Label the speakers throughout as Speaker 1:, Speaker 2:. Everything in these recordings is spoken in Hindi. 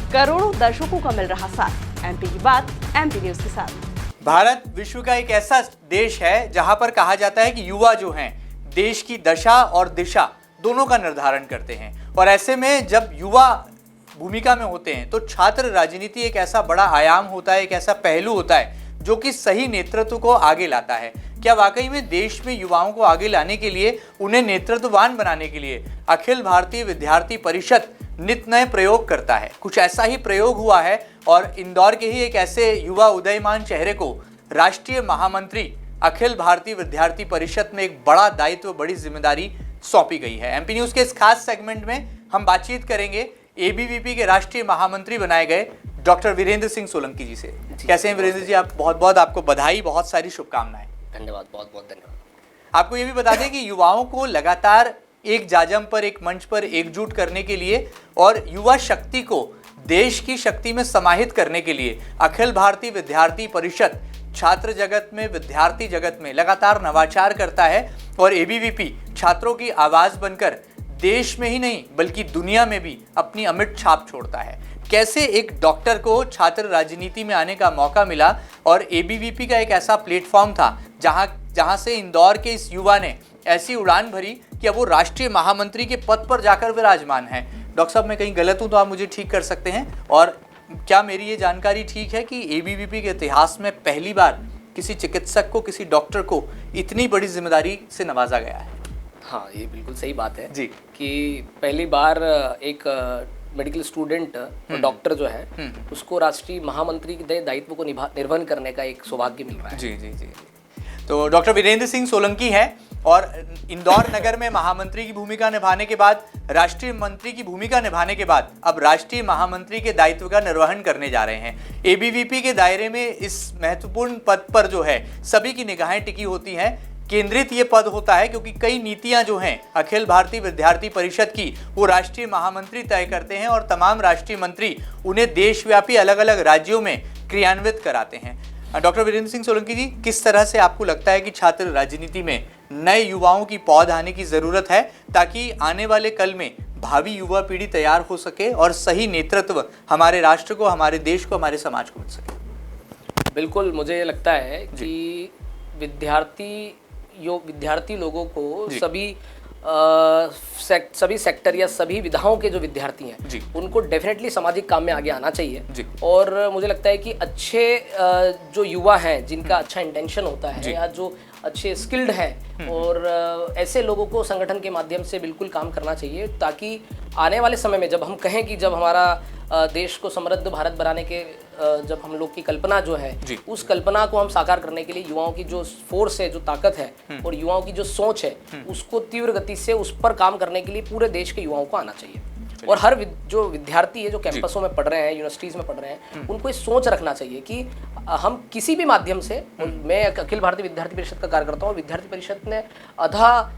Speaker 1: करोड़ों दर्शकों का मिल रहा साथ। एमपी की बात एमपी न्यूज के साथ।
Speaker 2: भारत विश्व का एक ऐसा देश है जहां पर कहा जाता है कि युवा जो हैं देश की दशा और दिशा दोनों का निर्धारण करते हैं, और ऐसे में जब युवा भूमिका में होते हैं तो छात्र राजनीति एक ऐसा बड़ा आयाम होता है, एक ऐसा पहलू होता है जो कि सही नेतृत्व को आगे लाता है। क्या वाकई में देश में युवाओं को आगे लाने के लिए, उन्हें नेतृत्ववान बनाने के लिए अखिल भारतीय विद्यार्थी परिषद नित नए प्रयोग करता है? कुछ ऐसा ही प्रयोग हुआ है और इंदौर के ही एक ऐसे युवा उदयमान चेहरे को राष्ट्रीय महामंत्री अखिल भारतीय विद्यार्थी परिषद में एक बड़ा दायित्व, बड़ी जिम्मेदारी सौंपी गई है। एमपी न्यूज के इस खास सेगमेंट में हम बातचीत करेंगे एबीवीपी के राष्ट्रीय महामंत्री बनाए गए डॉक्टर वीरेंद्र सिंह सोलंकी जी से। कैसे हैं वीरेंद्र जी? आप बहुत बहुत आपको बधाई, बहुत सारी शुभकामनाएं।
Speaker 3: धन्यवाद, बहुत बहुत धन्यवाद।
Speaker 2: आपको ये भी बता दें कि युवाओं को लगातार एक जाजम पर, एक मंच पर एकजुट करने के लिए और युवा शक्ति को देश की शक्ति में समाहित करने के लिए अखिल भारतीय विद्यार्थी परिषद छात्र जगत में, विद्यार्थी जगत में लगातार नवाचार करता है और एबीवीपी छात्रों की आवाज बनकर देश में ही नहीं बल्कि दुनिया में भी अपनी अमिट छाप छोड़ता है। कैसे एक डॉक्टर को छात्र राजनीति में आने का मौका मिला और एबीवीपी का एक ऐसा प्लेटफॉर्म था जहां से इंदौर के इस युवा ने ऐसी उड़ान भरी कि अब वो राष्ट्रीय महामंत्री के पद पर जाकर विराजमान है। डॉक्टर साहब, मैं कहीं गलत हूं तो आप मुझे ठीक कर सकते हैं। और क्या मेरी ये जानकारी ठीक है कि एबीवीपी के इतिहास में पहली बार किसी चिकित्सक को, किसी डॉक्टर को इतनी बड़ी जिम्मेदारी से नवाजा गया है?
Speaker 3: हाँ, ये बिल्कुल सही बात है
Speaker 2: जी
Speaker 3: कि पहली बार एक मेडिकल स्टूडेंट और डॉक्टर जो है उसको राष्ट्रीय महामंत्री के दायित्व को निर्वहन करने का एक सौभाग्य मिल रहा है।
Speaker 2: जी जी जी। तो डॉक्टर वीरेंद्र सिंह सोलंकी है और इंदौर नगर में महामंत्री की भूमिका निभाने के बाद, राष्ट्रीय मंत्री की भूमिका निभाने के बाद अब राष्ट्रीय महामंत्री के दायित्व का निर्वहन करने जा रहे हैं। एबीवीपी के दायरे में इस महत्वपूर्ण पद पर जो है सभी की निगाहें टिकी होती हैं। केंद्रित ये पद होता है क्योंकि कई नीतियां जो हैं अखिल भारतीय विद्यार्थी परिषद की वो राष्ट्रीय महामंत्री तय करते हैं और तमाम राष्ट्रीय मंत्री उन्हें देशव्यापी अलग अलग राज्यों में क्रियान्वित कराते हैं। डॉक्टर वीरेंद्र सिंह सोलंकी जी, किस तरह से आपको लगता है कि छात्र राजनीति में नए युवाओं की पौध आने की ज़रूरत है ताकि आने वाले कल में भावी युवा पीढ़ी तैयार हो सके और सही नेतृत्व हमारे राष्ट्र को, हमारे देश को, हमारे समाज को मिल सके?
Speaker 3: बिल्कुल, मुझे लगता है कि विद्यार्थी लोगों को सभी सेक्टर या सभी विधाओं के जो विद्यार्थी हैं उनको डेफिनेटली सामाजिक काम में आगे आना चाहिए। और मुझे लगता है कि अच्छे जो युवा हैं जिनका अच्छा इंटेंशन होता है या जो अच्छे स्किल्ड हैं और ऐसे लोगों को संगठन के माध्यम से बिल्कुल काम करना चाहिए ताकि आने वाले समय में जब हम कहें कि जब हमारा देश को समृद्ध भारत बनाने के जब हम लोग की कल्पना जो है उस कल्पना को हम साकार करने के लिए युवाओं की जो फोर्स है, जो ताकत है और युवाओं की जो सोच है उसको तीव्र गति से उस पर काम करने के लिए पूरे देश के युवाओं को आना चाहिए। और हर जो विद्यार्थी है जो कैंपसों में पढ़ रहे हैं, यूनिवर्सिटीज़ में पढ़ रहे हैं, उनको ये सोच रखना चाहिए कि हम किसी भी माध्यम से, मैं अखिल भारतीय विद्यार्थी परिषद का कार्य करता हूँ, विद्यार्थी परिषद ने आधा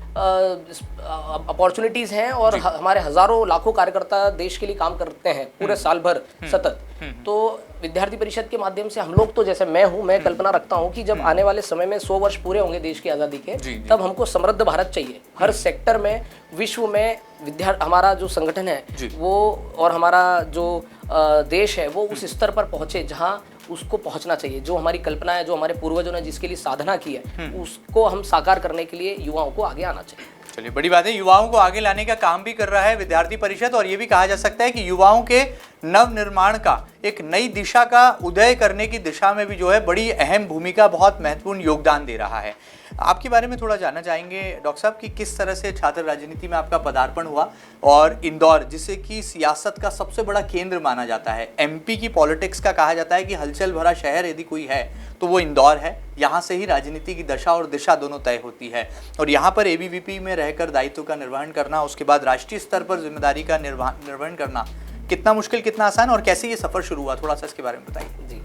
Speaker 3: अपॉर्चुनिटीज़ हैं और हमारे हज़ारों लाखों कार्यकर्ता देश के लिए काम करते हैं पूरे साल भर सतत। तो विद्यार्थी परिषद के माध्यम से हम लोग, तो जैसे मैं कल्पना रखता हूँ कि जब आने वाले समय में 100 वर्ष पूरे होंगे देश की आज़ादी के, तब हमको समृद्ध भारत चाहिए। हर सेक्टर में, विश्व में हमारा जो संगठन है वो और हमारा जो देश है वो उस स्तर पर पहुँचे जहाँ उसको पहुंचना चाहिए। जो हमारी कल्पना है, जो हमारे पूर्वजों ने जिसके लिए साधना की है, उसको हम साकार करने के लिए युवाओं को आगे आना चाहिए।
Speaker 2: चलिए, बड़ी बात है, युवाओं को आगे लाने का काम भी कर रहा है विद्यार्थी परिषद और ये भी कहा जा सकता है कि युवाओं के नव निर्माण का, एक नई दिशा का उदय करने की दिशा में भी जो है बड़ी अहम भूमिका, बहुत महत्वपूर्ण योगदान दे रहा है। आपके बारे में थोड़ा जानना चाहेंगे डॉक्टर साहब कि किस तरह से छात्र राजनीति में आपका पदार्पण हुआ और इंदौर, जिसे कि सियासत का सबसे बड़ा केंद्र माना जाता है, एमपी की पॉलिटिक्स का कहा जाता है कि हलचल भरा शहर यदि कोई है तो वो इंदौर है। यहाँ से ही राजनीति की दशा और दिशा दोनों तय होती है और यहाँ पर एबीवीपी में रहकर दायित्व का निर्वहन करना, उसके बाद राष्ट्रीय स्तर पर जिम्मेदारी का निर्वहन करना कितना मुश्किल, कितना आसान और कैसे ये सफ़र शुरू हुआ, थोड़ा सा इसके बारे में बताइए।
Speaker 3: जी,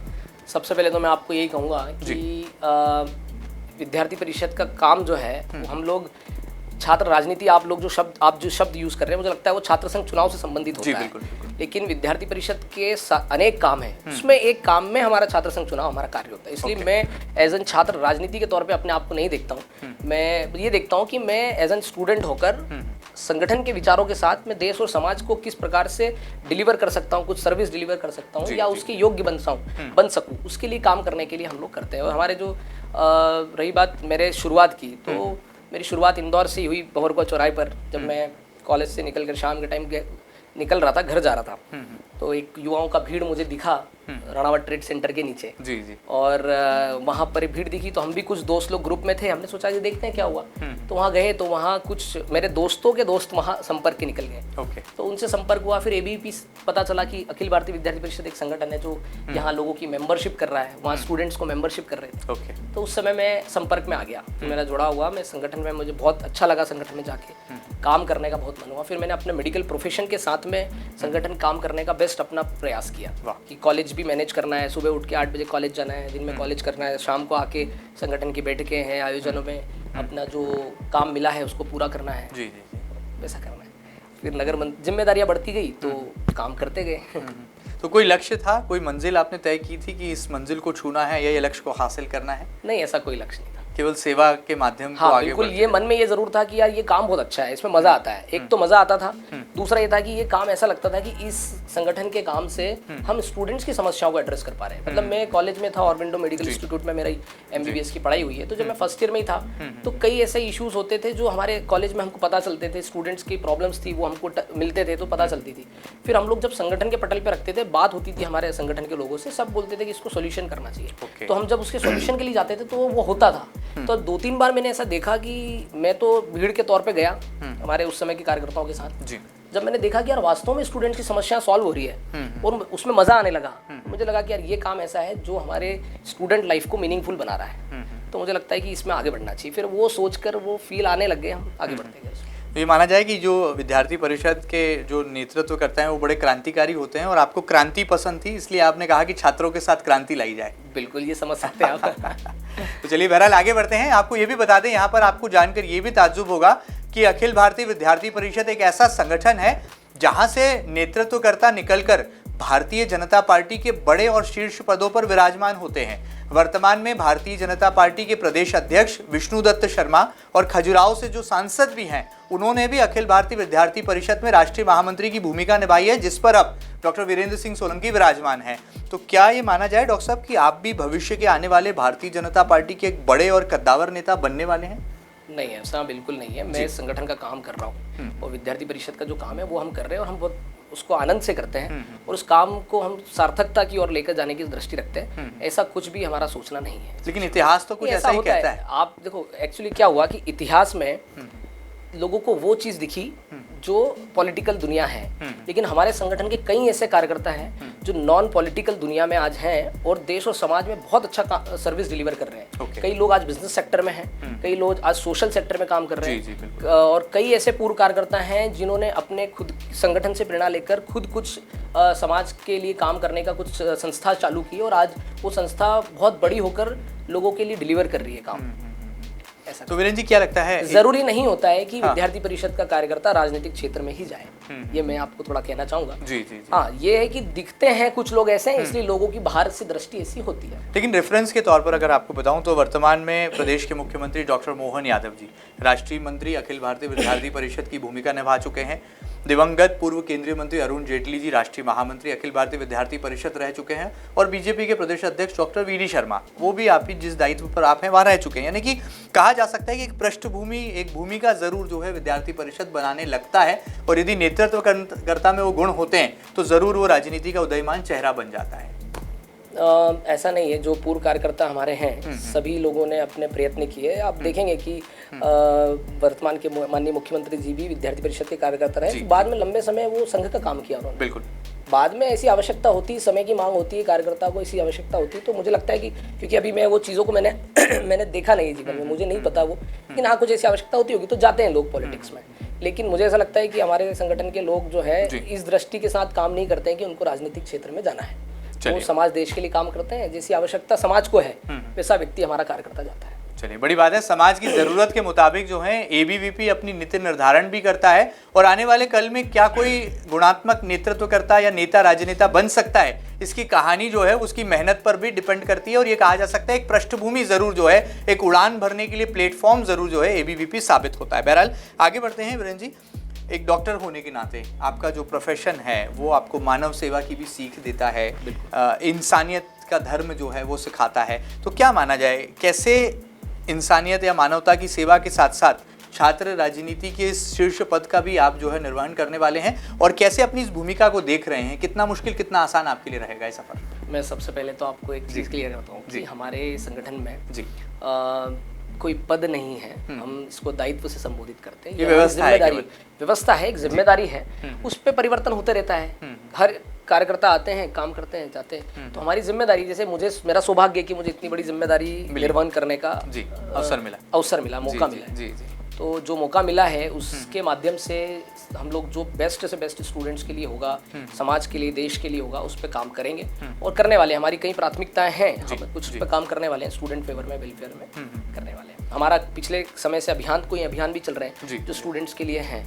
Speaker 3: सबसे पहले तो मैं आपको यही कहूँगा कि विद्यार्थी परिषद का काम जो है हम लोग छात्र राजनीति, आप जो शब्द यूज़ कर रहे हैं, मुझे लगता है वो छात्र संघ चुनाव से संबंधित होता है। लेकिन विद्यार्थी परिषद के अनेक काम हैं, उसमें एक काम में हमारा छात्र संघ चुनाव हमारा कार्य होता है। इसलिए मैं एज एन छात्र राजनीति के तौर पे अपने आप को नहीं देखता हूँ। मैं ये देखता हूँ कि मैं एज एन स्टूडेंट होकर संगठन के विचारों के साथ मैं देश और समाज को किस प्रकार से डिलीवर कर सकता हूँ, कुछ सर्विस डिलीवर कर सकता हूँ या उसके योग्य बन सकूँ, उसके लिए काम करने के लिए हम लोग करते हैं। और हमारे जो रही बात मेरे शुरुआत की, तो मेरी शुरुआत इंदौर से ही हुई, भंवरकुआ चौराहे पर। जब मैं कॉलेज से निकल कर शाम के टाइम निकल रहा था, घर जा रहा था, तो एक युवाओं का भीड़ मुझे दिखा राणावत ट्रेड सेंटर के नीचे।
Speaker 2: जी जी।
Speaker 3: और वहाँ पर भीड़ दिखी तो हम भी कुछ दोस्त लोग ग्रुप में थे, हमने सोचा कि देखते हैं क्या हुआ। तो वहाँ गए तो वहाँ कुछ मेरे दोस्तों के दोस्त वहाँ संपर्क के निकल गए। तो उनसे संपर्क हुआ, फिर एबीवीपी पता चला कि अखिल भारतीय विद्यार्थी परिषद एक संगठन है जो यहाँ लोगों की मेंबरशिप कर रहा है, वहाँ स्टूडेंट्स को मेंबरशिप कर रहे थे। तो उस समय मैं संपर्क में आ गया, फिर मेरा जुड़ा हुआ, मैं संगठन में, मुझे बहुत अच्छा लगा संगठन में जाके काम करने का बहुत मन हुआ। फिर मैंने अपने मेडिकल प्रोफेशन के साथ में संगठन काम करने का बेस्ट अपना प्रयास किया कि कॉलेज भी मैनेज करना है, सुबह उठ के 8 बजे कॉलेज जाना है, दिन में कॉलेज करना है, शाम को आके संगठन की बैठकें हैं, आयोजनों में अपना जो काम मिला है उसको पूरा करना है। जी जी, वैसा करना है। फिर जिम्मेदारियां बढ़ती गई तो काम करते गए।
Speaker 2: तो कोई लक्ष्य था, कोई मंजिल आपने तय की थी कि इस मंजिल को छूना है या ये लक्ष्य को हासिल करना है?
Speaker 3: नहीं, ऐसा कोई लक्ष्य नहीं था,
Speaker 2: केवल सेवा के माध्यम
Speaker 3: हाँ,
Speaker 2: को आगे
Speaker 3: बिल्कुल। ये मन में ये जरूर था कि यार ये काम बहुत अच्छा है, इसमें मजा आता है। एक तो मजा आता था, दूसरा ये था कि ये काम ऐसा लगता था कि इस संगठन के काम से हम स्टूडेंट्स की समस्याओं को एड्रेस कर पा रहे हैं। मतलब मैं कॉलेज में था, ऑरबिंदो मेडिकल इंस्टीट्यूट में मेरी MBBS की पढ़ाई हुई है, तो जब मैं फर्स्ट ईयर में ही था तो कई ऐसे इश्यूज होते थे जो हमारे कॉलेज में हमको पता चलते थे, स्टूडेंट्स की प्रॉब्लम्स थी वो हमको मिलते थे तो पता चलती थी। फिर हम लोग जब संगठन के पटल पर रखते थे, बात होती थी हमारे संगठन के लोगों से, सब बोलते थे कि इसको सोल्यूशन करना चाहिए। तो हम जब उसके सोल्यूशन के लिए जाते थे तो वो होता था। तो 2-3 बार मैंने ऐसा देखा कि मैं तो भीड़ के तौर पे गया हमारे उस समय के कार्यकर्ताओं के साथ जी। जब मैंने देखा कि यार वास्तव में स्टूडेंट की समस्या सॉल्व हो रही है और उसमें मजा आने लगा, मुझे लगा कि यार ये काम ऐसा है जो हमारे स्टूडेंट लाइफ को मीनिंगफुल बना रहा है, तो मुझे लगता है कि इसमें आगे बढ़ना चाहिए। फिर वो सोचकर वो फील आने लग गए, हम आगे बढ़ते गए।
Speaker 2: तो ये माना जाए कि जो विद्यार्थी परिषद के जो नेतृत्व करते हैं वो बड़े क्रांतिकारी होते हैं और आपको क्रांति पसंद थी, इसलिए आपने कहा कि छात्रों के साथ क्रांति लाई जाए।
Speaker 3: बिल्कुल, ये समझ सकते हैं आप।
Speaker 2: तो चलिए बहरहाल आगे बढ़ते हैं। आपको ये भी बता दें, यहाँ पर आपको जानकर ये भी ताज्जुब होगा कि अखिल भारतीय विद्यार्थी परिषद एक ऐसा संगठन है जहाँ से नेतृत्वकर्ता निकलकर भारतीय जनता पार्टी के बड़े और शीर्ष पदों पर विराजमान होते हैं। वर्तमान में भारतीय जनता पार्टी के प्रदेश अध्यक्ष विष्णुदत्त शर्मा और खजुराहो से जो सांसद भी हैं, उन्होंने भी अखिल भारतीय विद्यार्थी परिषद में राष्ट्रीय महामंत्री की भूमिका निभाई है, जिस पर अब डॉक्टर वीरेंद्र सिंह सोलंकी विराजमान हैं। तो क्या ये माना जाए डॉक्टर साहब कि आप भी भविष्य के आने वाले भारतीय जनता पार्टी के एक बड़े और कद्दावर नेता बनने वाले हैं?
Speaker 3: नहीं, ऐसा बिल्कुल नहीं है। मैं संगठन का काम कर रहा हूँ और विद्यार्थी परिषद का जो काम है वो हम कर रहे हैं और हम बहुत उसको आनंद से करते हैं और उस काम को हम सार्थकता की ओर लेकर जाने की दृष्टि रखते हैं। ऐसा कुछ भी हमारा सोचना नहीं है।
Speaker 2: लेकिन इतिहास तो कुछ ऐसा ही कहता है।
Speaker 3: आप देखो, एक्चुअली क्या हुआ कि इतिहास में लोगों को वो चीज दिखी जो पॉलिटिकल दुनिया है, लेकिन हमारे संगठन के कई ऐसे कार्यकर्ता हैं जो नॉन पॉलिटिकल दुनिया में आज हैं और देश और समाज में बहुत अच्छा सर्विस डिलीवर कर रहे हैं। कई लोग आज बिजनेस सेक्टर में हैं, कई लोग आज सोशल सेक्टर में काम कर रहे हैं और कई ऐसे पूर्व कार्यकर्ता हैं जिन्होंने अपने खुद संगठन से प्रेरणा लेकर खुद कुछ समाज के लिए काम करने का कुछ संस्था चालू की और आज वो संस्था बहुत बड़ी होकर लोगों के लिए डिलीवर कर रही है काम।
Speaker 2: तो वीरेंद्र जी क्या लगता है,
Speaker 3: जरूरी नहीं होता है कि विद्यार्थी परिषद का कार्यकर्ता राजनीतिक क्षेत्र में ही जाए, ये मैं आपको थोड़ा कहना चाहूंगा।
Speaker 2: जी जी।
Speaker 3: हाँ, ये है कि दिखते हैं कुछ लोग ऐसे हैं इसलिए लोगों की बाहर से दृष्टि ऐसी होती है।
Speaker 2: लेकिन रेफरेंस के तौर पर अगर आपको बताऊं तो वर्तमान में प्रदेश के मुख्यमंत्री डॉक्टर मोहन यादव जी राष्ट्रीय मंत्री अखिल भारतीय विद्यार्थी परिषद की भूमिका निभा चुके हैं। दिवंगत पूर्व केंद्रीय मंत्री अरुण जेटली जी राष्ट्रीय महामंत्री अखिल भारतीय विद्यार्थी परिषद रह चुके हैं और बीजेपी के प्रदेश अध्यक्ष डॉक्टर वी.डी. शर्मा, वो भी आप ही जिस दायित्व पर आप हैं वहाँ रह चुके हैं। यानी कि कहा जा सकता है कि एक पृष्ठभूमि, एक भूमिका जरूर जो है विद्यार्थी परिषद बनाने लगता है और यदि नेतृत्वकर्ता में वो गुण होते हैं तो जरूर वो राजनीति का उदयमान चेहरा बन जाता है।
Speaker 3: ऐसा नहीं है, जो पूर्व कार्यकर्ता हमारे हैं सभी लोगों ने अपने प्रयत्न किए। आप देखेंगे कि वर्तमान के माननीय मुख्यमंत्री जी भी विद्यार्थी परिषद के कार्यकर्ता रहे, तो बाद में लंबे समय वो संघ का काम किया उन्होंने।
Speaker 2: बिल्कुल।
Speaker 3: बाद में ऐसी आवश्यकता होती, समय की मांग होती है, कार्यकर्ता को ऐसी आवश्यकता होती है, तो मुझे लगता है कि क्योंकि अभी मैं वो चीज़ों को मैंने देखा नहीं जीवन में, मुझे नहीं पता वो, लेकिन हाँ कुछ ऐसी आवश्यकता होती होगी तो जाते हैं लोग पॉलिटिक्स में। लेकिन मुझे ऐसा लगता है कि हमारे संगठन के लोग जो है इस दृष्टि के साथ काम नहीं करते हैं कि उनको राजनीतिक क्षेत्र में जाना है। वो समाज देश के लिए काम करते हैं, जैसी आवश्यकता समाज को है वैसा व्यक्ति हमारा कार्यकर्ता जाता है।
Speaker 2: चलिए, बड़ी बात है। समाज की जरूरत के मुताबिक जो है एबीवीपी अपनी नीति निर्धारण भी करता है और आने वाले कल में क्या कोई गुणात्मक नेतृत्वकर्ता या नेता राजनेता बन सकता है, इसकी कहानी जो है उसकी मेहनत पर भी डिपेंड करती है और ये कहा जा सकता है एक पृष्ठभूमि जरूर जो है, एक उड़ान भरने के लिए प्लेटफॉर्म जरूर जो है एबीवीपी साबित होता है। बहरहाल आगे बढ़ते हैं वीरेंद्र जी। एक डॉक्टर होने के नाते आपका जो प्रोफेशन है वो आपको मानव सेवा की भी सीख देता है, इंसानियत का धर्म जो है वो सिखाता है। तो क्या माना जाए, कैसे इंसानियत या मानवता की सेवा के साथ साथ छात्र राजनीति के शीर्ष पद का भी आप जो है निर्वहन करने वाले हैं, और कैसे अपनी इस भूमिका को देख रहे हैं? कितना मुश्किल कितना आसान आपके लिए रहेगा ये सफर?
Speaker 3: मैं सबसे पहले तो आपको एक चीज़ क्लियर करता हूँ कि हमारे संगठन में
Speaker 2: जी
Speaker 3: कोई पद नहीं है, हम इसको दायित्व से संबोधित करते हैं।
Speaker 2: ये
Speaker 3: व्यवस्था है, एक जिम्मेदारी है, उस पर परिवर्तन होते रहता है। हर कार्यकर्ता आते हैं, काम करते हैं, जाते हैं। तो हमारी जिम्मेदारी, जैसे मुझे, मेरा सौभाग्य है कि मुझे इतनी बड़ी जिम्मेदारी निर्वहन करने का अवसर मिला, मौका मिला। तो जो मौका मिला है उसके माध्यम से हम लोग जो बेस्ट से बेस्ट स्टूडेंट्स के लिए होगा, समाज के लिए, देश के लिए होगा, उस पर काम करेंगे और करने वाले हैं। हमारी कई प्राथमिकताएं हैं, हम कुछ उस पर काम करने वाले हैं, स्टूडेंट फेवर में, वेलफेयर में करने वाले हैं। हमारा पिछले समय से कोई अभियान भी चल रहे हैं जो स्टूडेंट्स के लिए हैं।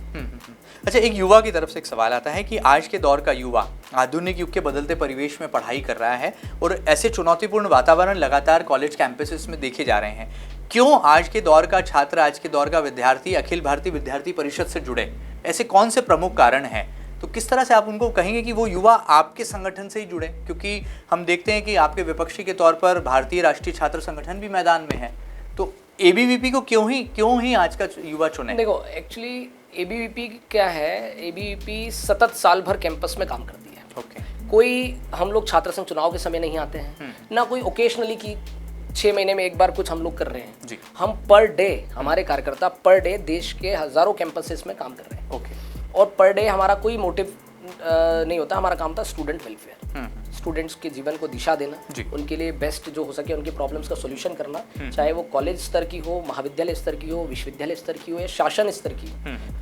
Speaker 2: अच्छा, एक युवा की तरफ से एक सवाल आता है कि आज के दौर का युवा आधुनिक युग के बदलते परिवेश में पढ़ाई कर रहा है और ऐसे चुनौतीपूर्ण वातावरण लगातार कॉलेज कैंपसेस में देखे जा रहे हैं। क्यों आज के दौर का छात्र, आज के दौर का विद्यार्थी अखिल भारतीय विद्यार्थी परिषद से जुड़े? ऐसे कौन से प्रमुख कारण हैं? तो किस तरह से आप उनको कहेंगे कि वो युवा आपके संगठन से ही जुड़े? क्योंकि हम देखते हैं कि आपके विपक्षी के तौर पर भारतीय राष्ट्रीय छात्र संगठन भी मैदान में है। तो एबीवीपी को क्यों ही आज का युवा चुने?
Speaker 3: देखो, एक्चुअली एबीवीपी क्या है, एबीवीपी सतत साल भर कैंपस में काम करती है। कोई हम लोग छात्र संघ चुनाव के समय नहीं आते हैं, ना कोई ओकेशनली की 6 महीने में एक बार कुछ हम लोग कर रहे हैं जी। हम पर डे, हमारे कार्यकर्ता पर डे देश के हजारों कैंपसेस में काम कर रहे हैं। और पर डे हमारा कोई मोटिव नहीं होता, हमारा काम था स्टूडेंट वेलफेयर, स्टूडेंट्स के जीवन को दिशा देना, उनके लिए बेस्ट जो हो सके उनके प्रॉब्लम्स का सॉल्यूशन करना, चाहे वो कॉलेज स्तर की हो, महाविद्यालय स्तर की हो, विश्वविद्यालय स्तर की हो, या शासन स्तर की,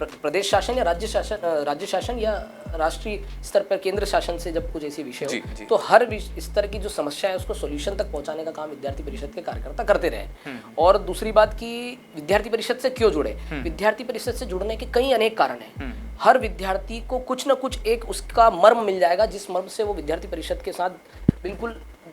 Speaker 3: प्रदेश शासन या राज्य शासन या राष्ट्रीय स्तर पर केंद्र शासन से जब कुछ ऐसी विषय हो, तो हर स्तर की जो समस्या है उसको सॉल्यूशन तक पहुंचाने का काम विद्यार्थी परिषद के कार्यकर्ता करते रहे। और दूसरी बात की विद्यार्थी परिषद से क्यों जुड़े? विद्यार्थी परिषद से जुड़ने के कई अनेक कारण हैं। हर विद्यार्थी को कुछ ना कुछ एक उसका मर्म मिल जाएगा, जिस मर्म से वो विद्यार्थी परिषद के साथ बिल्कुल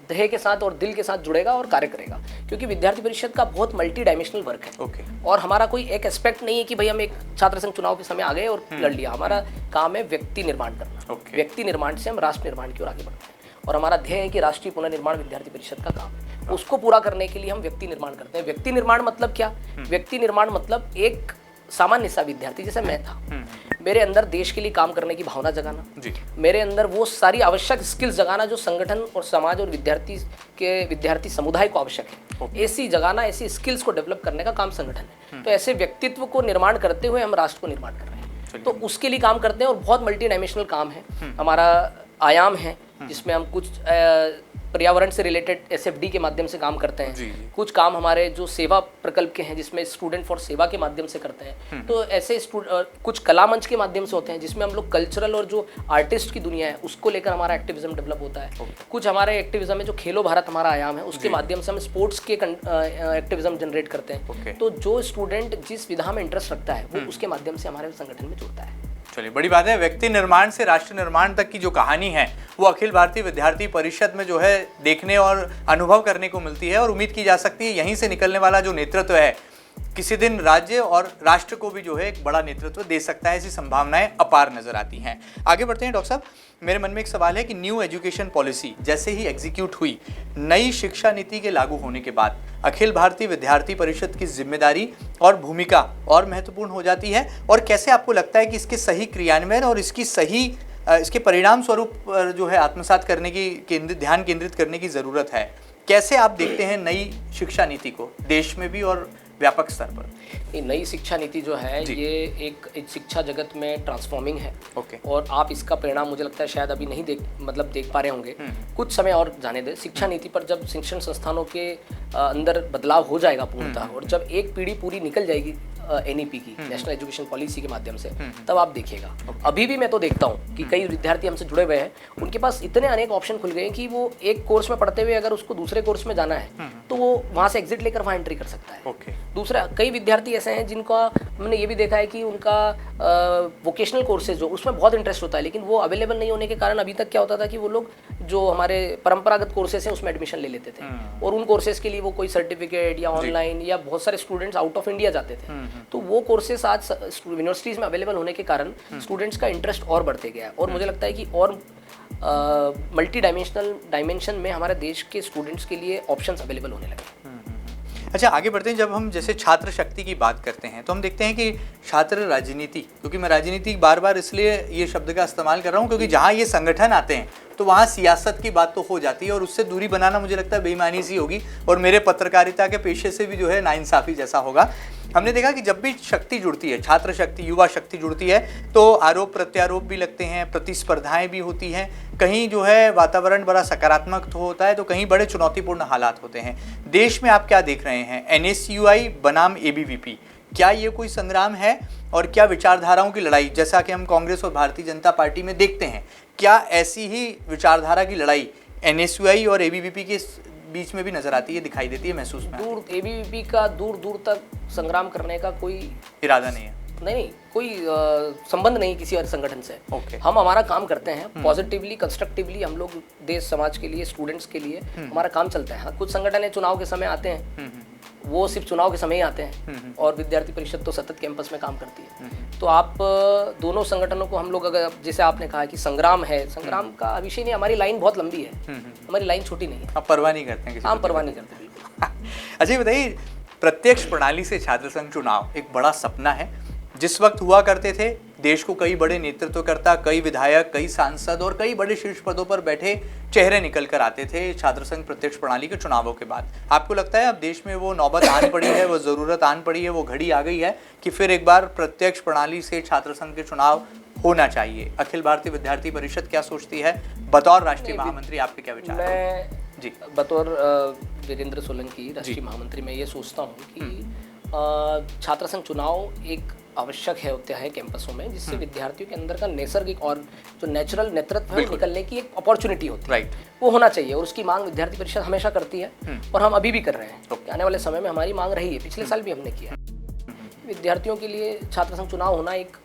Speaker 3: देह के साथ और दिल के साथ जुड़ेगा और कार्य करेगा। क्योंकि विद्यार्थी परिषद का बहुत मल्टी डायमेंशनल वर्क है। और हमारा कोई एक एस्पेक्ट नहीं है कि भाई हम एक छात्र संघ चुनाव के समय आ गए और लड़ लिया। हमारा काम है व्यक्ति निर्माण करना। व्यक्ति निर्माण से हम राष्ट्र निर्माण की ओर आगे बढ़ते हैं। और हमारा ध्येय है कि राष्ट्रीय पुनर्निर्माण विद्यार्थी परिषद का काम है, उसको पूरा करने के लिए हम व्यक्ति निर्माण करते हैं। व्यक्ति निर्माण मतलब क्या? व्यक्ति निर्माण मतलब एक सामान्य सा विद्यार्थी जैसे मैं था, मेरे अंदर देश के लिए काम करने की भावना जगाना, मेरे अंदर वो सारी आवश्यक स्किल्स जगाना जो संगठन और समाज और विद्यार्थी समुदाय को आवश्यक है। ऐसी जगाना, ऐसी स्किल्स को डेवलप करने का काम संगठन है। तो ऐसे व्यक्तित्व को निर्माण करते हुए हम राष्ट्र को निर्माण कर रहे हैं, तो उसके लिए काम करते हैं। और बहुत मल्टी डायमेंशनल काम है हमारा, आयाम है जिसमें हम कुछ पर्यावरण से रिलेटेड एसएफडी के माध्यम से काम करते हैं। कुछ काम हमारे जो सेवा प्रकल्प के हैं जिसमें स्टूडेंट फॉर सेवा के माध्यम से करते हैं। तो ऐसे कुछ कला मंच के माध्यम से होते हैं जिसमें हम लोग कल्चरल और जो आर्टिस्ट की दुनिया है उसको लेकर हमारा एक्टिविज्म डेवलप होता है। कुछ हमारे एक्टिविज्म में जो खेलो भारत हमारा आयाम है उसके माध्यम से हम स्पोर्ट्स के एक्टिविज्म जनरेट करते हैं। तो जो स्टूडेंट जिस विधा में इंटरेस्ट रखता है वो उसके माध्यम से हमारे संगठन में जुड़ता है।
Speaker 2: चलिए, बड़ी बात है। व्यक्ति निर्माण से राष्ट्र निर्माण तक की जो कहानी है वो अखिल भारतीय विद्यार्थी परिषद में जो है देखने और अनुभव करने को मिलती है। और उम्मीद की जा सकती है यहीं से निकलने वाला जो नेतृत्व है किसी दिन राज्य और राष्ट्र को भी जो है एक बड़ा नेतृत्व दे सकता है। ऐसी संभावनाएं अपार नजर आती हैं। आगे बढ़ते हैं डॉक्टर साहब, मेरे मन में एक सवाल है कि न्यू एजुकेशन पॉलिसी जैसे ही एग्जीक्यूट हुई, नई शिक्षा नीति के लागू होने के बाद अखिल भारतीय विद्यार्थी परिषद की जिम्मेदारी और भूमिका और महत्वपूर्ण हो जाती है। और कैसे आपको लगता है कि इसके सही क्रियान्वयन और इसके परिणाम स्वरूप जो है आत्मसात करने की ध्यान केंद्रित करने की जरूरत है? कैसे आप देखते हैं नई शिक्षा नीति को देश में भी और व्यापक स्तर पर?
Speaker 3: ये नई शिक्षा नीति जो है ये एक शिक्षा जगत में ट्रांसफॉर्मिंग है। और आप इसका परिणाम मुझे लगता है शायद अभी नहीं देख पा रहे होंगे। कुछ समय और जाने दें। शिक्षा नीति पर जब शिक्षण संस्थानों के अंदर बदलाव हो जाएगा पूर्णतः, और जब एक पीढ़ी पूरी निकल जाएगी एनईपी की, नेशनल एजुकेशन पॉलिसी के माध्यम से, तब आप देखिएगा। अभी भी मैं तो देखता हूँ कि कई विद्यार्थी हमसे जुड़े हुए हैं, उनके पास इतने अनेक ऑप्शन खुल गए हैं कि वो एक कोर्स में पढ़ते हुए अगर उसको दूसरे कोर्स में जाना है तो वो वहाँ से एग्जिट लेकर वहाँ एंट्री कर सकता है। दूसरा, कई विद्यार्थी ऐसे हैं जिनका हमने ये भी देखा है कि उनका वोकेशनल कोर्सेज जो उसमें बहुत इंटरेस्ट होता है, लेकिन वो अवेलेबल नहीं होने के कारण अभी तक क्या होता था कि वो लोग जो हमारे परंपरागत कोर्सेज हैं उसमें एडमिशन ले लेते थे, और उन कोर्सेज के लिए वो कोई सर्टिफिकेट या ऑनलाइन या बहुत सारे स्टूडेंट्स आउट ऑफ इंडिया जाते थे। तो वो कोर्सेस आज यूनिवर्सिटीज़ में अवेलेबल होने के कारण स्टूडेंट्स का इंटरेस्ट और बढ़ते गया है और मुझे लगता है कि और मल्टी डायमेंशन में हमारे देश के स्टूडेंट्स के लिए ऑप्शंस अवेलेबल होने लगे।
Speaker 2: अच्छा, आगे बढ़ते हैं। जब हम जैसे छात्र शक्ति की बात करते हैं तो हम देखते हैं कि छात्र राजनीति, क्योंकि मैं राजनीति बार बार इसलिए ये शब्द का इस्तेमाल कर रहा हूँ क्योंकि जहाँ ये संगठन आते हैं तो वहाँ सियासत की बात तो हो जाती है और उससे दूरी बनाना मुझे लगता है बेईमानी सी होगी और मेरे पत्रकारिता के पेशे से भी जो है नाइंसाफ़ी जैसा होगा। हमने देखा कि जब भी शक्ति जुड़ती है, छात्र शक्ति, युवा शक्ति जुड़ती है तो आरोप प्रत्यारोप भी लगते हैं, प्रतिस्पर्धाएं भी होती हैं, कहीं जो है वातावरण बड़ा सकारात्मक तो होता है तो कहीं बड़े चुनौतीपूर्ण हालात होते हैं। देश में आप क्या देख रहे हैं? NSUI बनाम ABVP, क्या ये कोई संग्राम है और क्या विचारधाराओं की लड़ाई, जैसा कि हम कांग्रेस और भारतीय जनता पार्टी में देखते हैं, क्या ऐसी ही विचारधारा की लड़ाई NSUI और ABVP के बीच में भी नजर आती है, दिखाई देती है, महसूस में?
Speaker 3: दूर ABVP का दूर दूर तक संग्राम करने का कोई
Speaker 2: इरादा नहीं है।
Speaker 3: नहीं, कोई संबंध नहीं किसी और संगठन से।
Speaker 2: Okay.
Speaker 3: हम हमारा काम करते हैं पॉजिटिवली, कंस्ट्रक्टिवली, हम लोग देश समाज के लिए, स्टूडेंट्स के लिए हमारा काम चलता है। हाँ, कुछ संगठन चुनाव के समय आते हैं, वो सिर्फ चुनाव के समय ही आते हैं और विद्यार्थी परिषद तो सतत कैंपस में काम करती है। तो आप दोनों संगठनों को हम लोग, अगर जैसे आपने कहा कि संग्राम है, संग्राम का विषय नहीं, हमारी लाइन बहुत लंबी है, हमारी लाइन छोटी नहीं है।
Speaker 2: आप परवाह नहीं करते हैं?
Speaker 3: हम परवाह नहीं करते, बिल्कुल।
Speaker 2: अच्छा, बताइए, प्रत्यक्ष प्रणाली से छात्र संघ चुनाव एक बड़ा सपना है। जिस वक्त हुआ करते थे, देश को कई बड़े नेतृत्वकर्ता, कई विधायक, कई सांसद और कई बड़े शीर्ष पदों पर बैठे चेहरे निकल कर आते थे छात्र संघ प्रत्यक्ष प्रणाली के चुनावों के बाद। आपको लगता है अब देश में वो नौबत आन पड़ी है, वो ज़रूरत आन पड़ी है, वो घड़ी आ गई है कि फिर एक बार प्रत्यक्ष प्रणाली से छात्र संघ के चुनाव होना चाहिए? अखिल भारतीय विद्यार्थी परिषद क्या सोचती है? बतौर राष्ट्रीय महामंत्री आपके क्या विचार हैं?
Speaker 3: मैं
Speaker 2: जी,
Speaker 3: बतौर वीरेंद्र सोलंकी, राष्ट्रीय महामंत्री, मैं ये सोचता हूँ कि छात्र संघ चुनाव एक आवश्यक होता है कैंपसों में, जिससे विद्यार्थियों के अंदर का नैसर्गिक और जो नेचुरल नेतृत्व है निकलने की एक अपॉर्चुनिटी होती है, वो होना चाहिए और उसकी मांग विद्यार्थी परिषद हमेशा करती है और हम अभी भी कर रहे हैं। आने वाले समय में हमारी मांग रही है, पिछले साल भी हमने किया। विद्यार्थियों के लिए छात्र संघ चुनाव होना एक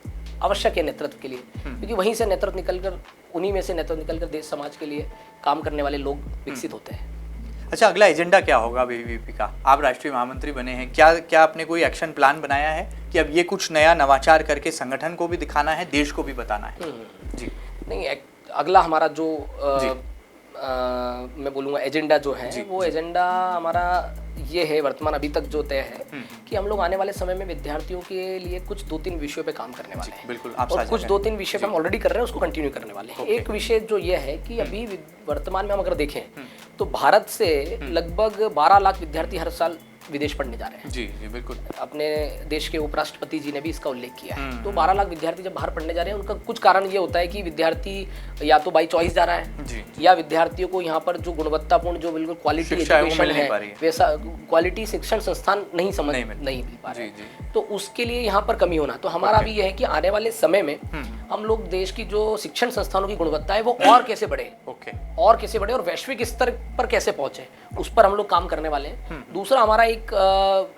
Speaker 3: आवश्यक है नेतृत्व के लिए, क्योंकि वहीं से नेतृत्व निकलकर, उन्हीं में से नेतृत्व निकलकर देश समाज के लिए काम करने वाले लोग विकसित होते हैं।
Speaker 2: अच्छा, अगला एजेंडा क्या होगा ABVP का? आप राष्ट्रीय महामंत्री बने हैं, क्या आपने कोई एक्शन प्लान बनाया है कि अब ये कुछ नया नवाचार करके संगठन को भी दिखाना है, देश को भी बताना है? जी
Speaker 3: नहीं, अगला हमारा जो मैं बोलूँगा एजेंडा जो है, वो एजेंडा हमारा ये है, वर्तमान अभी तक जो तय है कि हम लोग आने वाले समय में विद्यार्थियों के लिए कुछ 2-3 विषयों पे काम करने वाले हैं।
Speaker 2: बिल्कुल,
Speaker 3: और कुछ 2-3 विषय पे हम ऑलरेडी कर रहे हैं, उसको कंटिन्यू करने वाले हैं। एक विषय जो ये है कि अभी वर्तमान में हम अगर देखें तो भारत से लगभग 12 लाख विद्यार्थी हर साल विदेश पढ़ने जा रहे हैं।
Speaker 2: जी जी, बिल्कुल।
Speaker 3: अपने देश के उपराष्ट्रपति जी ने भी इसका उल्लेख किया है। तो 12 लाख विद्यार्थी जब बाहर पढ़ने जा रहे हैं, उनका कुछ कारण ये होता है कि विद्यार्थी या तो बाई चॉइस जा रहा है
Speaker 2: जी,
Speaker 3: या विद्यार्थियों को यहाँ पर जो गुणवत्तापूर्ण, जो बिल्कुल क्वालिटी एजुकेशन है, वैसा क्वालिटी शिक्षण संस्थान नहीं मिल पा रहे, तो उसके लिए यहाँ पर कमी होना। तो हमारा भी यह है कि आने वाले समय में हम लोग देश की जो शिक्षण संस्थानों की गुणवत्ता है वो और कैसे बढ़े, और वैश्विक स्तर पर कैसे पहुंचे, उस पर हम लोग काम करने वाले हैं। दूसरा हमारा एक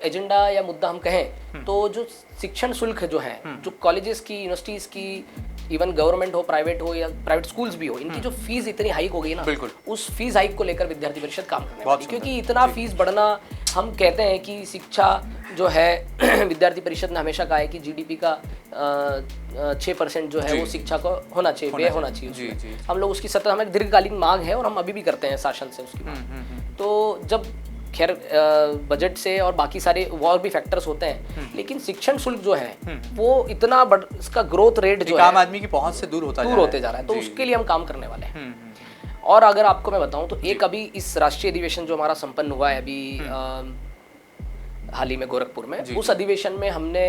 Speaker 3: एजेंडा या मुद्दा हम कहें तो जो शिक्षण शुल्क जो है, जो कॉलेजेस की, यूनिवर्सिटीज की, इवन गवर्नमेंट हो, प्राइवेट हो या प्राइवेट स्कूल्स भी हो, इनकी जो फीस इतनी हाइक हो गई ना, उस फीस हाइक को लेकर विद्यार्थी परिषद काम करने वाली है। क्योंकि इतना फीस बढ़ना, हम कहते हैं कि शिक्षा जो है विद्यार्थी परिषद ने हमेशा कहा है कि GDP का 6% जो है वो शिक्षा को होना चाहिए, व्यय होना चाहिए। हम लोग उसकी सतत, हमारी दीर्घकालीन मांग है और हम अभी भी करते हैं शासन से उसकी मांग। तो जब खैर बजट से और बाकी सारे और भी फैक्टर्स होते हैं, लेकिन शिक्षण शुल्क जो है वो इतना इसका ग्रोथ रेट जो है
Speaker 2: आम आदमी की पहुंच से दूर होते जा रहा है,
Speaker 3: तो उसके लिए हम काम करने वाले हैं। और अगर आपको मैं बताऊं तो एक अभी इस राष्ट्रीय अधिवेशन जो हमारा संपन्न हुआ है अभी हाल ही में गोरखपुर में, उस अधिवेशन में हमने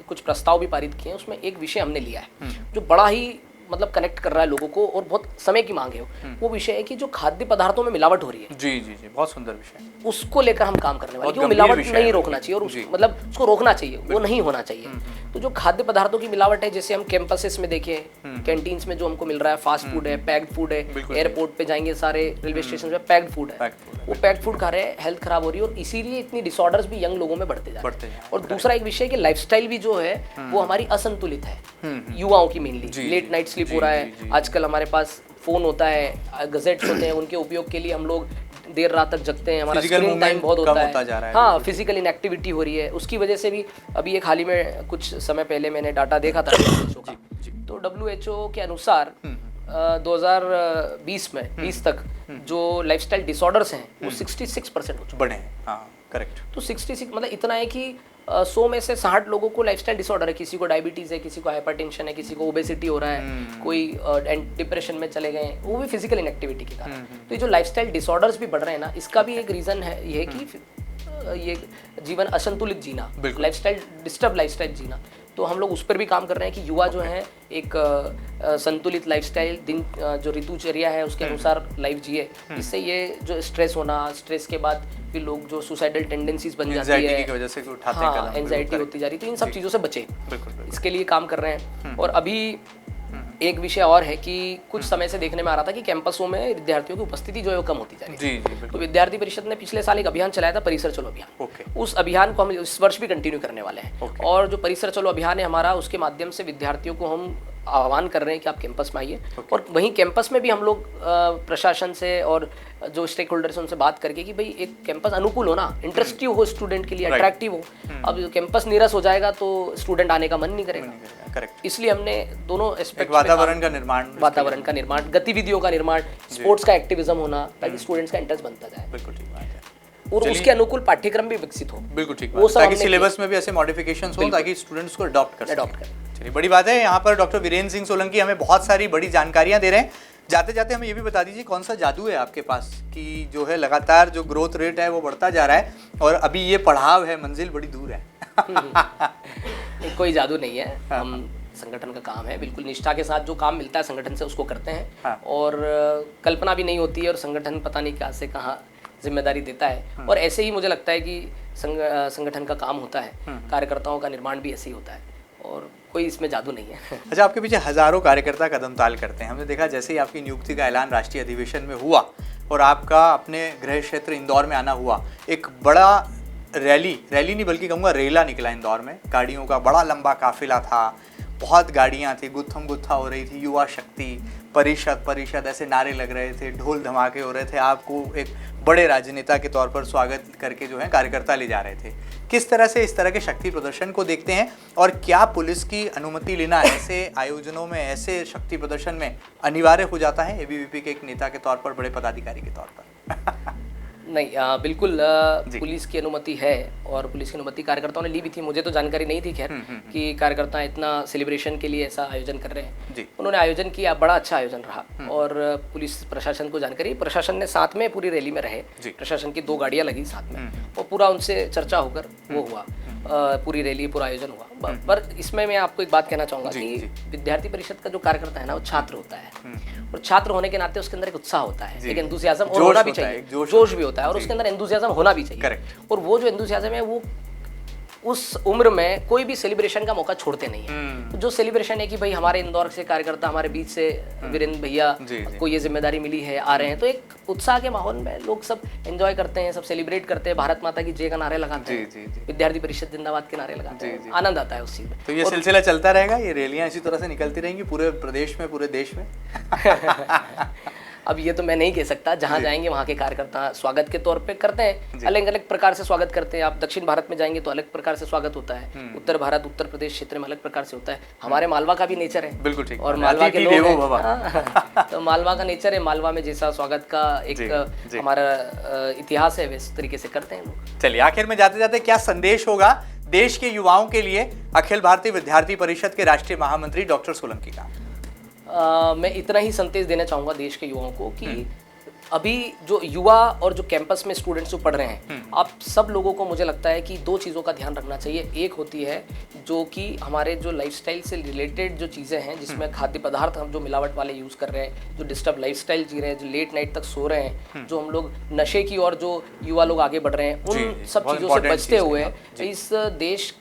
Speaker 3: कुछ प्रस्ताव भी पारित किए हैं। उसमें एक विषय हमने लिया है जो बड़ा ही मतलब कनेक्ट कर रहा है लोगों को और बहुत समय की मांग है। वो विषय है कि जो खाद्य पदार्थों में मिलावट हो रही है,
Speaker 2: जी जी जी, बहुत सुंदर विषय,
Speaker 3: उसको लेकर हम काम करने वाले हैं कि वो मिलावट नहीं रोकना चाहिए और मतलब उसको रोकना चाहिए, वो नहीं होना चाहिए। तो जो खाद्य पदार्थों की मिलावट है, जैसे हम कैंपसेस में देखें, कैंटीन्स में जो हमको मिल रहा है फास्ट फूड है, पैक्ड फूड है, एयरपोर्ट पे जाएंगे सारे रेलवे स्टेशन पे पैक्ड फूड है, वो पैक्ड फूड खा रहे हैं, हेल्थ खराब हो रही है और इसीलिए इतनी डिसऑर्डर्स भी यंग लोगों में बढ़ते जा रहे हैं। और दूसरा एक विषय कि लाइफस्टाइल भी जो है वो हमारी असंतुलित है, युवाओं की मेनली लेट नाइट स्लीप हो रहा है। आजकल हमारे पास फोन होता है, गजेट्स होते हैं, उनके उपयोग के लिए हम लोग देर रात तक जगते हैं, हमारा
Speaker 2: Physical
Speaker 3: स्क्रीन टाइम
Speaker 2: movement
Speaker 3: बहुत होता
Speaker 2: कम
Speaker 3: है,
Speaker 2: होता जा रहा है।
Speaker 3: हाँ फिजिकल इनएक्टिविटी हो रही है, उसकी वजह से भी अभी एक हाल ही में कुछ समय पहले मैंने डाटा देखा था WHO का, तो WHO के अनुसार 2020 में 20 तक जो लाइफस्टाइल डिसऑर्डर्स हैं वो 66% हो चुके
Speaker 2: बढ़े हैं, हाँ करेक्ट।
Speaker 3: तो 66 मतलब इतना है कि 100 में से 60 लोगों को लाइफस्टाइल डिसऑर्डर है, किसी को डायबिटीज़ है, किसी को हाइपरटेंशन है, किसी को ओबेसिटी हो रहा है, कोई डिप्रेशन में चले गए, वो भी फिजिकल इनएक्टिविटी के कारण। तो ये जो लाइफस्टाइल डिसऑर्डर्स भी बढ़ रहे हैं ना, इसका भी एक रीज़न है ये कि ये जीवन असंतुलित जीना, लाइफस्टाइल डिस्टर्ब लाइफस्टाइल जीना। तो हम लोग उस पर भी काम कर रहे हैं कि युवा जो हैं एक संतुलित लाइफस्टाइल, दिन जो ऋतुचर्या है उसके अनुसार लाइफ जिए, इससे ये जो स्ट्रेस होना, स्ट्रेस के बाद फिर लोग जो सुसाइडल टेंडेंसीज बन जाती है,
Speaker 2: की वजह से उठाते हैं
Speaker 3: हाँ एंजाइटी होती जा रही, तो इन सब चीज़ों से बचे, इसके लिए काम कर रहे हैं। और अभी एक विषय और है कि कुछ समय से देखने में आ रहा था कि कैंपसों में विद्यार्थियों की उपस्थिति जो है वो कम होती जा रही है। तो विद्यार्थी परिषद ने पिछले साल एक अभियान चलाया था, परिसर चलो अभियान। उस अभियान को हम इस वर्ष भी कंटिन्यू करने वाले हैं। और जो परिसर चलो अभियान है हमारा, उसके माध्यम से विद्यार्थियों को हम आह्वान कर रहे हैं कि आप कैंपस में आइए। और वहीं कैंपस में भी हम लोग प्रशासन से और जो स्टेक होल्डर्स हैं उनसे बात करके कि भाई एक कैंपस अनुकूल हो ना, इंटरेस्टिव हो स्टूडेंट के लिए, अट्रैक्टिव हो। अब कैंपस नीरस हो जाएगा तो स्टूडेंट आने का मन नहीं करेगा।
Speaker 2: करेक्ट।
Speaker 3: इसलिए हमने दोनों एस्पेक्ट,
Speaker 2: वातावरण का निर्माण,
Speaker 3: गतिविधियों का निर्माण, स्पोर्ट्स का एक्टिविज्म होना, ताकि स्टूडेंट्स का इंटरेस्ट बनता जाए।
Speaker 2: बिल्कुल ठीक बात है।
Speaker 3: और उसके अनुकूल पाठ्यक्रम भी विकसित हो।
Speaker 2: बिल्कुल ठीक बात, ताकि सिलेबस में भी ऐसे मॉडिफिकेशंस हो ताकि स्टूडेंट्स को अडॉप्ट करें। चलिए बड़ी बात है। यहाँ पर डॉक्टर वीरेंद्र सिंह सोलंकी हमें बहुत सारी बड़ी जानकारियाँ दे रहे हैं। जाते जाते हमें ये भी बता दीजिए कौन सा जादू है आपके पास कि जो है लगातार जो ग्रोथ रेट है वो बढ़ता जा रहा है और अभी ये पड़ाव है, मंजिल बड़ी दूर है।
Speaker 3: कोई जादू नहीं है, हम संगठन का काम है, बिल्कुल निष्ठा के साथ जो काम मिलता है संगठन से उसको करते हैं।
Speaker 2: हाँ।
Speaker 3: और कल्पना भी नहीं होती है और संगठन पता नहीं कहाँ से कहाँ जिम्मेदारी देता है। और ऐसे ही मुझे लगता है कि संगठन का काम होता है, कार्यकर्ताओं का निर्माण भी ऐसे ही होता है और कोई इसमें जादू नहीं है।
Speaker 2: अच्छा, आपके पीछे हजारों कार्यकर्ता कदम ताल करते हैं। हमने देखा जैसे ही आपकी नियुक्ति का ऐलान राष्ट्रीय अधिवेशन में हुआ और आपका अपने गृह क्षेत्र इंदौर में आना हुआ, एक बड़ा रैली नहीं बल्कि कहूँगा रेला निकला इंदौर में। गाड़ियों का बड़ा लंबा काफिला था, बहुत गाड़ियाँ थी, गुत्थम गुत्था हो रही थी, युवा शक्ति परिषद ऐसे नारे लग रहे थे, ढोल धमाके हो रहे थे। आपको एक बड़े राजनेता के तौर पर स्वागत करके जो है कार्यकर्ता ले जा रहे थे। किस तरह से इस तरह के शक्ति प्रदर्शन को देखते हैं और क्या पुलिस की अनुमति लेना ऐसे आयोजनों में, ऐसे शक्ति प्रदर्शन में अनिवार्य हो जाता है एबीवीपी के एक नेता के तौर पर, बड़े पदाधिकारी के तौर पर?
Speaker 3: नहीं, बिल्कुल पुलिस की अनुमति है और पुलिस की अनुमति कार्यकर्ताओं ने ली भी थी। मुझे तो जानकारी नहीं थी खैर कि कार्यकर्ता इतना सेलिब्रेशन के लिए ऐसा आयोजन कर रहे हैं। उन्होंने आयोजन किया, बड़ा अच्छा आयोजन रहा और पुलिस प्रशासन को जानकारी, प्रशासन ने साथ में पूरी रैली में रहे, प्रशासन की 2 गाड़ियां लगी साथ में और पूरा उनसे चर्चा होकर वो हुआ, पूरी रैली, पूरा आयोजन हुआ। पर इसमें मैं आपको एक बात कहना चाहूँगा कि विद्यार्थी परिषद का जो कार्यकर्ता है ना, वो छात्र होता है और छात्र होने के नाते उसके अंदर एक उत्साह होता है, एक एंथुसियाज्म होना भी चाहिए, जोश भी होता है और उसके अंदर एंथुसियाज्म होना भी चाहिए। और वो जो एंथुसियाज्म है वो उस उम्र में कोई भी सेलिब्रेशन का मौका छोड़ते नहीं है। तो जो सेलिब्रेशन है कि भाई हमारे इंदौर से कार्यकर्ता, हमारे बीच से वीरेंद्र भैया को ये जिम्मेदारी मिली है, आ रहे हैं, तो एक उत्साह के माहौल में लोग सब एंजॉय करते हैं, सब सेलिब्रेट करते हैं, भारत माता की जय का नारे लगाते हैं, विद्यार्थी परिषद जिंदाबाद के नारे लगाते हैं, आनंद आता है उस चीज में।
Speaker 2: तो ये सिलसिला चलता रहेगा, ये रैलियां इसी तरह से निकलती रहेंगी पूरे प्रदेश में, पूरे देश में?
Speaker 3: अब ये तो मैं नहीं कह सकता, जहाँ जाएंगे वहाँ के कार्यकर्ता स्वागत के तौर पे करते हैं, अलग अलग प्रकार से स्वागत करते हैं। आप दक्षिण भारत में जाएंगे तो अलग प्रकार से स्वागत होता है, उत्तर भारत, उत्तर प्रदेश क्षेत्र में अलग प्रकार से होता है। हमारे मालवा का भी नेचर है,
Speaker 2: बिल्कुल ठीक,
Speaker 3: और मालवा के लोग हैं, तो मालवा का नेचर है, मालवा में जैसा स्वागत का एक हमारा इतिहास है वैसे तरीके से करते हैं लोग।
Speaker 2: चलिए, आखिर में जाते जाते क्या संदेश होगा देश के युवाओं के लिए अखिल भारतीय विद्यार्थी परिषद के राष्ट्रीय महामंत्री डॉक्टर सोलंकी का?
Speaker 3: मैं इतना ही संदेश देना चाहूँगा देश के युवाओं को कि अभी जो युवा और जो कैंपस में स्टूडेंट्स जो पढ़ रहे हैं, आप सब लोगों को मुझे लगता है कि 2 चीज़ों का ध्यान रखना चाहिए। एक होती है जो कि हमारे जो लाइफस्टाइल से रिलेटेड जो चीज़ें हैं, जिसमें खाद्य पदार्थ हम जो मिलावट वाले यूज़ कर रहे हैं, जो डिस्टर्ब लाइफस्टाइल जी रहे हैं, जो लेट नाइट तक सो रहे हैं, जो हम लोग नशे की और जो युवा लोग आगे बढ़ रहे हैं, उन सब चीज़ों से बचते हुए इस देश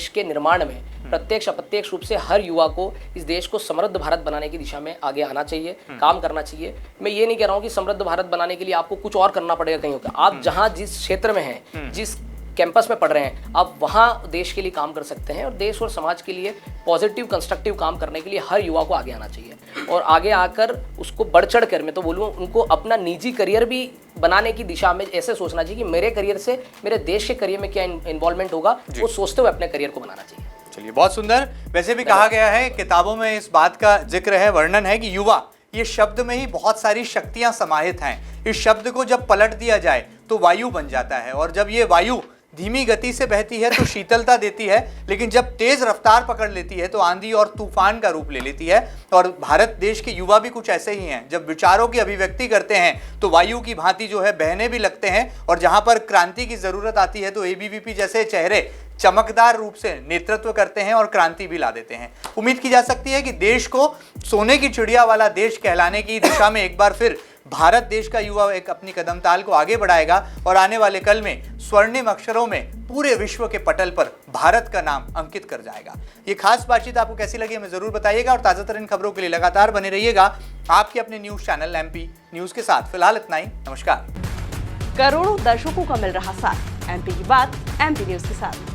Speaker 3: के निर्माण में प्रत्यक्ष अप्रत्यक्ष रूप से हर युवा को इस देश को समृद्ध भारत बनाने की दिशा में आगे आना चाहिए, काम करना चाहिए। मैं ये नहीं कह रहा हूँ कि समृद्ध भारत बनाने के लिए आपको कुछ और करना पड़ेगा कहीं होगा। आप जहाँ जिस क्षेत्र में हैं, जिस कैंपस में पढ़ रहे हैं, आप वहाँ देश के लिए काम कर सकते हैं और देश और समाज के लिए पॉजिटिव कंस्ट्रक्टिव काम करने के लिए हर युवा को आगे आना चाहिए और आगे आकर उसको बढ़ चढ़ कर, मैं तो बोलूँ उनको अपना निजी करियर भी बनाने की दिशा में ऐसे सोचना चाहिए कि मेरे करियर से मेरे देश के करियर में क्या इन्वॉल्वमेंट होगा, वो सोचते हुए अपने करियर को बनाना चाहिए।
Speaker 2: चलिए, बहुत सुंदर। वैसे भी कहा गया है, किताबों में इस बात का जिक्र है, वर्णन है कि युवा, ये शब्द में ही बहुत सारी शक्तियां समाहित हैं। इस शब्द को जब पलट दिया जाए तो वायु बन जाता है, और जब ये वायु धीमी गति से बहती है तो शीतलता देती है, लेकिन जब तेज रफ्तार पकड़ लेती है तो आंधी और तूफान का रूप ले लेती है। और भारत देश के युवा भी कुछ ऐसे ही हैं, जब विचारों की अभिव्यक्ति करते हैं तो वायु की भांति जो है बहने भी लगते हैं, और जहां पर क्रांति की जरूरत आती है तो एबीवीपी जैसे चेहरे चमकदार रूप से नेतृत्व करते हैं और क्रांति भी ला देते हैं। उम्मीद की जा सकती है कि देश को सोने की चिड़िया वाला देश कहलाने की दिशा में एक बार फिर भारत देश का युवा एक अपनी कदम ताल को आगे बढ़ाएगा और आने वाले कल में स्वर्णिम अक्षरों में पूरे विश्व के पटल पर भारत का नाम अंकित कर जाएगा। ये खास बातचीत आपको कैसी लगी हमें जरूर बताइएगा, और ताजा तरीन खबरों के लिए लगातार बने रहिएगा आपके अपने न्यूज चैनल एमपी न्यूज के साथ। फिलहाल इतना ही, नमस्कार।
Speaker 1: करोड़ों दर्शकों का मिल रहा साथ, एमपी की बात एमपी न्यूज के साथ।